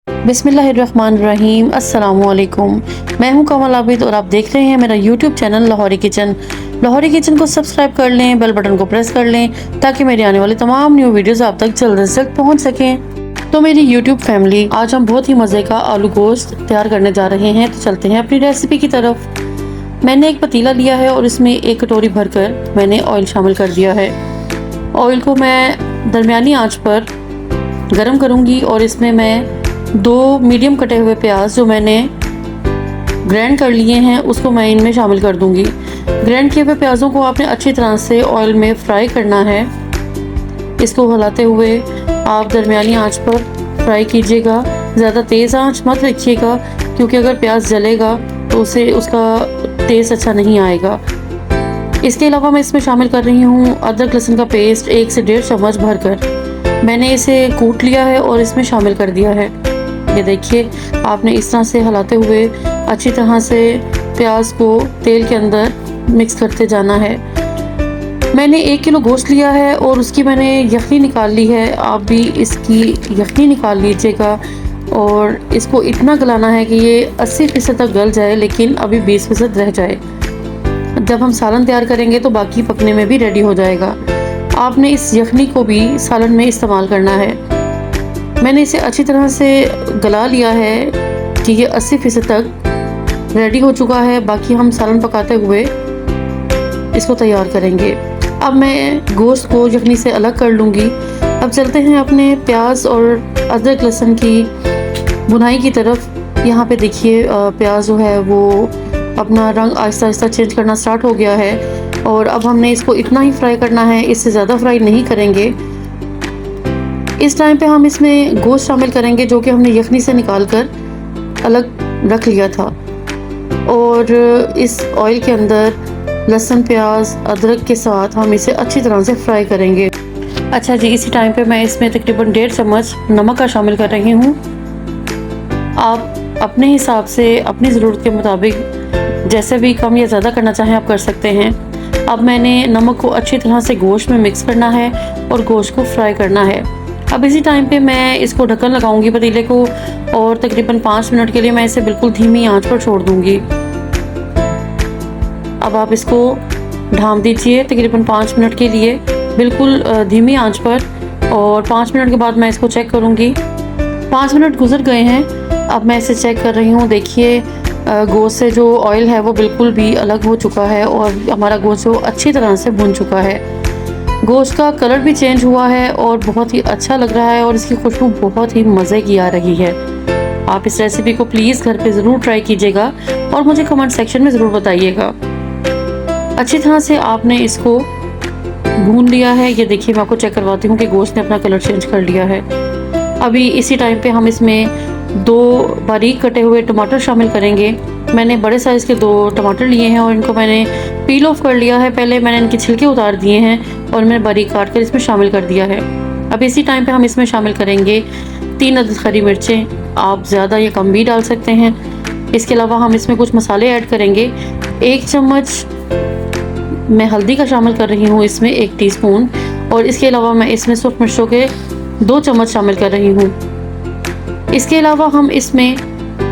बिस्मिल्लाहिर्रहमानिर्रहीम, अस्सलामुअलैकुम। मैं हूं कमल आबिद और आप देख रहे हैं मेरा YouTube channel Lahori kitchen. Lahori kitchen को सब्सक्राइब कर लें, बेल बटन को प्रेस कर लें ताकि मेरी आने वाली तमाम न्यू वीडियोस आप तक जल्द से जल्द पहुंच सकें। तो मेरी यूट्यूब फैमिली, आज हम बहुत ही मज़े का आलू गोश्त तैयार करने जा रहे हैं। तो चलते हैं अपनी रेसिपी की तरफ। मैंने एक पतीला लिया है और इसमें एक कटोरी भरकर मैंने ऑयल शामिल कर दिया है। ऑयल को मैं दरमियानी आंच पर गर्म करूंगी और इसमें मैं 2 मीडियम कटे हुए प्याज जो मैंने ग्राइंड कर लिए हैं उसको मैं इनमें शामिल कर दूंगी। ग्राइंड किए हुए प्याज़ों को आपने अच्छी तरह से ऑयल में फ्राई करना है। इसको हिलाते हुए आप दरमियानी आंच पर फ्राई कीजिएगा। ज़्यादा तेज़ आंच मत रखिएगा क्योंकि अगर प्याज जलेगा तो उसे उसका टेस्ट अच्छा नहीं आएगा। इसके अलावा मैं इसमें शामिल कर रही हूँ अदरक लहसुन का पेस्ट 1 से 1.5 चम्मच भरकर। मैंने इसे कूट लिया है और इसमें शामिल कर दिया है। ये देखिए, आपने इस तरह से हिलाते हुए अच्छी तरह से प्याज को तेल के अंदर मिक्स करते जाना है। मैंने 1 किलो गोश्त लिया है और उसकी मैंने यखनी निकाल ली है। आप भी इसकी यखनी निकाल लीजिएगा और इसको इतना गलाना है कि ये 80% तक गल जाए, लेकिन अभी 20% रह जाए। जब हम सालन तैयार करेंगे तो बाकी पकने में भी रेडी हो जाएगा। आपने इस यखनी को भी सालन में इस्तेमाल करना है। मैंने इसे अच्छी तरह से गला लिया है कि ये 80% तक रेडी हो चुका है। बाकी हम सालन पकाते हुए इसको तैयार करेंगे। अब मैं गोश्त को यखनी से अलग कर लूँगी। अब चलते हैं अपने प्याज और अदरक लहसुन की भुनाई की तरफ। यहाँ पे देखिए, प्याज जो है वो अपना रंग आहिस्ता आहिस्ता चेंज करना स्टार्ट हो गया है और अब हमने इसको इतना ही फ्राई करना है, इससे ज़्यादा फ्राई नहीं करेंगे। इस टाइम पे हम इसमें गोश्त शामिल करेंगे जो कि हमने यखनी से निकाल कर अलग रख लिया था और इस ऑयल के अंदर लहसुन प्याज अदरक के साथ हम इसे अच्छी तरह से फ्राई करेंगे। अच्छा जी, इसी टाइम पे मैं इसमें तकरीबन 1.5 चम्मच नमक का शामिल कर रही हूँ। आप अपने हिसाब से अपनी ज़रूरत के मुताबिक जैसे भी कम या ज़्यादा करना चाहें आप कर सकते हैं। अब मैंने नमक को अच्छी तरह से गोश्त में मिक्स करना है और गोश्त को फ्राई करना है। अब इसी टाइम पे मैं इसको ढक्कन लगाऊंगी पतीले को और तकरीबन 5 मिनट के लिए मैं इसे बिल्कुल धीमी आंच पर छोड़ दूंगी। अब आप इसको ढाँप दीजिए तकरीबन 5 मिनट के लिए बिल्कुल धीमी आंच पर और 5 मिनट के बाद मैं इसको चेक करूंगी। 5 मिनट गुजर गए हैं। अब मैं इसे चेक कर रही हूँ। देखिए, गोश्त से जो ऑयल है वो बिल्कुल भी अलग हो चुका है और हमारा गोश्त जो अच्छी तरह से भुन चुका है। गोश्त का कलर भी चेंज हुआ है और बहुत ही अच्छा लग रहा है और इसकी खुशबू बहुत ही मज़े की आ रही है। आप इस रेसिपी को प्लीज़ घर पे ज़रूर ट्राई कीजिएगा और मुझे कमेंट सेक्शन में ज़रूर बताइएगा। अच्छी तरह से आपने इसको भून लिया है। ये देखिए, मैं आपको चेक करवाती हूँ कि गोश्त ने अपना कलर चेंज कर लिया है। अभी इसी टाइम पे हम इसमें 2 बारीक कटे हुए टमाटर शामिल करेंगे। मैंने बड़े साइज़ के 2 टमाटर लिए हैं और इनको मैंने पील ऑफ कर लिया है। पहले मैंने इनके छिलके उतार दिए हैं और मैंने बारीक काट कर इसमें शामिल कर दिया है। अब इसी टाइम पे हम इसमें शामिल करेंगे 3 अदद हरी मिर्चें। आप ज़्यादा या कम भी डाल सकते हैं। इसके अलावा हम इसमें कुछ मसाले ऐड करेंगे। 1 चम्मच मैं हल्दी का शामिल कर रही हूँ इसमें 1 टीस्पून और इसके अलावा मैं इसमें सूख मिर्चों के 2 चम्मच शामिल कर रही हूँ। इसके अलावा हम इसमें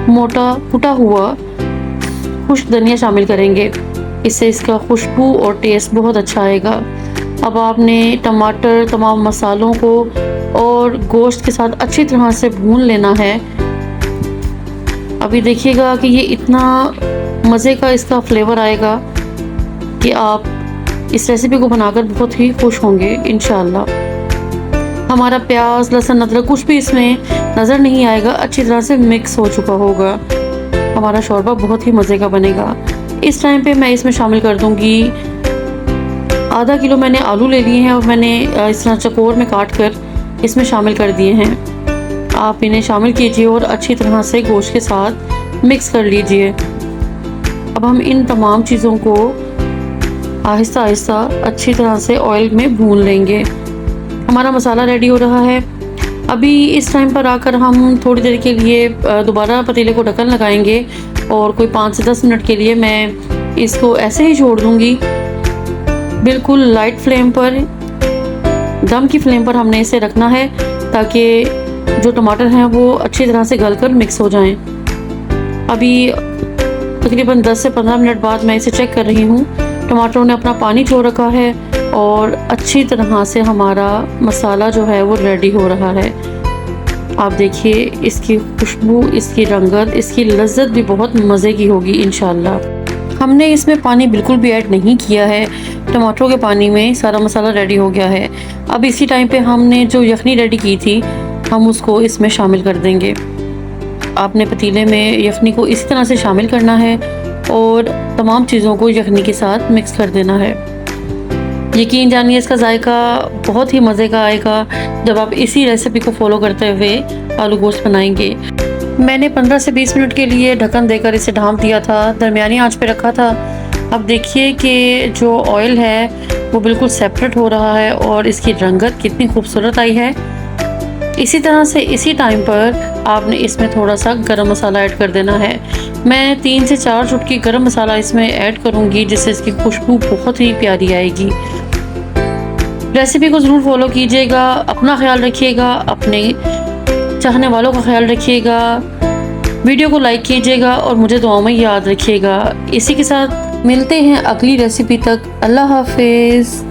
मोटा कुटा हुआ खुश्क धनिया शामिल करेंगे। इससे इसका खुशबू और टेस्ट बहुत अच्छा आएगा। अब आपने टमाटर तमाम मसालों को और गोश्त के साथ अच्छी तरह से भून लेना है। अभी देखिएगा कि ये इतना मज़े का इसका फ्लेवर आएगा कि आप इस रेसिपी को बनाकर बहुत ही खुश होंगे इंशाल्लाह। हमारा प्याज लहसुन अदरक कुछ भी इसमें नज़र नहीं आएगा, अच्छी तरह से मिक्स हो चुका होगा। हमारा शोरबा बहुत ही मज़े का बनेगा। इस टाइम पे मैं इसमें शामिल कर दूंगी आधा किलो मैंने आलू ले लिए हैं और मैंने इस तरह चकोर में काट कर इसमें शामिल कर दिए हैं। आप इन्हें शामिल कीजिए और अच्छी तरह से गोश्त के साथ मिक्स कर लीजिए। अब हम इन तमाम चीज़ों को आहिस्ता आहिस्ता अच्छी तरह से ऑयल में भून लेंगे। हमारा मसाला रेडी हो रहा है। अभी इस टाइम पर आकर हम थोड़ी देर के लिए दोबारा पतीले को ढक्कन लगाएंगे और कोई 5 से 10 मिनट के लिए मैं इसको ऐसे ही छोड़ दूँगी। बिल्कुल लाइट फ्लेम पर, दम की फ्लेम पर हमने इसे रखना है ताकि जो टमाटर हैं वो अच्छी तरह से गलकर मिक्स हो जाएं। अभी तकरीबन 10 से 15 मिनट बाद मैं इसे चेक कर रही हूँ। टमाटरों ने अपना पानी छोड़ रखा है और अच्छी तरह से हमारा मसाला जो है वो रेडी हो रहा है। आप देखिए इसकी खुशबू, इसकी रंगत, इसकी लज्जत भी बहुत मज़े की होगी इंशाल्लाह। हमने इसमें पानी बिल्कुल भी ऐड नहीं किया है, टमाटरों के पानी में सारा मसाला रेडी हो गया है। अब इसी टाइम पे हमने जो यखनी रेडी की थी हम उसको इसमें शामिल कर देंगे। आपने पतीले में यखनी को इसी तरह से शामिल करना है और तमाम चीज़ों को यखनी के साथ मिक्स कर देना है। यकीन जानिए इसका जायका बहुत ही मज़े का आएगा जब आप इसी रेसिपी को फॉलो करते हुए आलू गोश्त बनाएंगे। मैंने 15 से 20 मिनट के लिए ढक्कन देकर इसे ढाँप दिया था, दरमियानी आंच पे रखा था। अब देखिए कि जो ऑयल है वो बिल्कुल सेपरेट हो रहा है और इसकी रंगत कितनी खूबसूरत आई है। इसी तरह से इसी टाइम पर आपने इसमें थोड़ा सा गरम मसाला ऐड कर देना है। मैं 3 से 4 चुटकी गरम मसाला इसमें ऐड करूँगी जिससे इसकी खुशबू बहुत ही प्यारी आएगी। रेसिपी को ज़रूर फॉलो कीजिएगा, अपना ख्याल रखिएगा, अपने चाहने वालों का ख्याल रखिएगा, वीडियो को लाइक कीजिएगा और मुझे दुआओं में याद रखिएगा। इसी के साथ मिलते हैं अगली रेसिपी तक। अल्लाह हाफिज़।